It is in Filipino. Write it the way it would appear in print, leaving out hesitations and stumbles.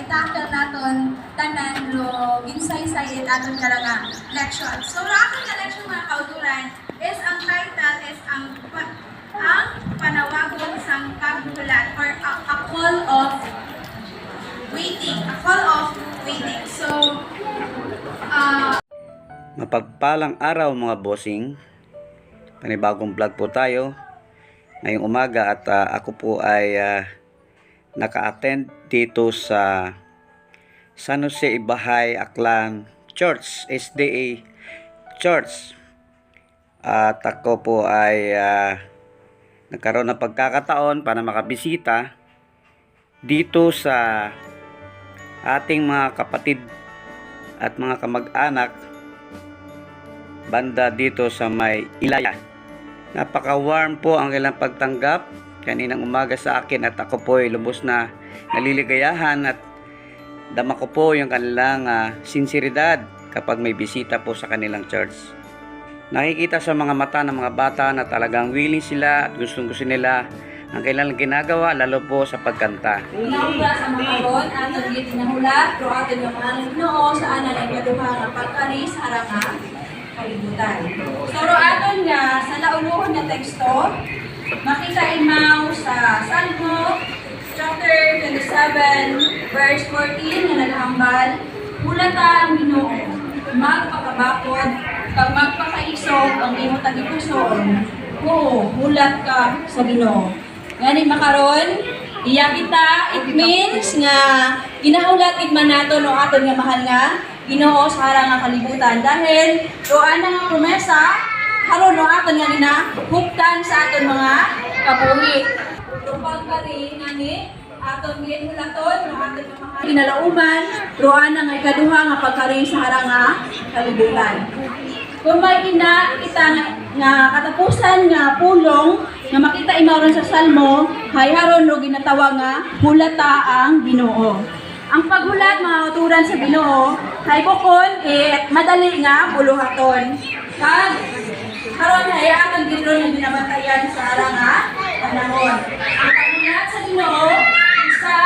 i-tackle naton tanan lo ginsay-say aton karanga leksyon. So ra akong leksyon mga kauturan is ang title is ang panawagon sang paghulat or a call of waiting. A call of waiting. So Mapagpalang araw mga bossing. Panibagong vlog po tayo ngayong umaga at ako po ay naka-attend dito sa San Jose Ibahay Aklan Church, SDA Church. At ako po ay nagkaroon ng pagkakataon para makabisita dito sa ating mga kapatid at mga kamag-anak banda dito sa may Ilaya. Napaka-warm po ang ilang pagtanggap kaninang umaga sa akin at ako po ay lubos na naliligayahan at dama ko po yung kanilang sinseridad kapag may bisita po sa kanilang church. Nakikita sa mga mata ng mga bata na talagang willing sila at gustong-gusto nila ang kailangang ginagawa, lalo po sa pagkanta. Nahuga sa mga ron, aton git nahulat, pero aton yung mga noo sa anan ay kaduha nga pagkaris haranga kalibutan. So aton nga sa nauluhon nga teksto, makita imaw sa Salmo chapter 27 verse 14 nga naghambal, hulata ang Ginoo, magpakabakod kag magpakaisog ang imong tagipusoon. Oo, hulat ka sa Ginoo. Ngani makaron, iya kita, it means nga ginahulat gid man nato no aton nga mahal nga Ginoo sa harang nga kalibutan dahil doan nga promesa haron no aton nga ginahuptan sa aton mga kabuhi. Tupag kari ngani aton ginhulaton no aton nga mahal ginalauman doan nga ikaduha nga pagkari sa harang nga kalibutan. Kung may kita nga katapusan nga pulong nga makita imawron sa Salmo, hay haron no ginatawag nga hulata ang Ginoo. Ang paghulat mga uturan sa Ginoo hay bukod madali nga buluhaton. Kag haron hay aton gid nga binabantayan sa ara nga panahon. Ang paghulat sa Ginoo isa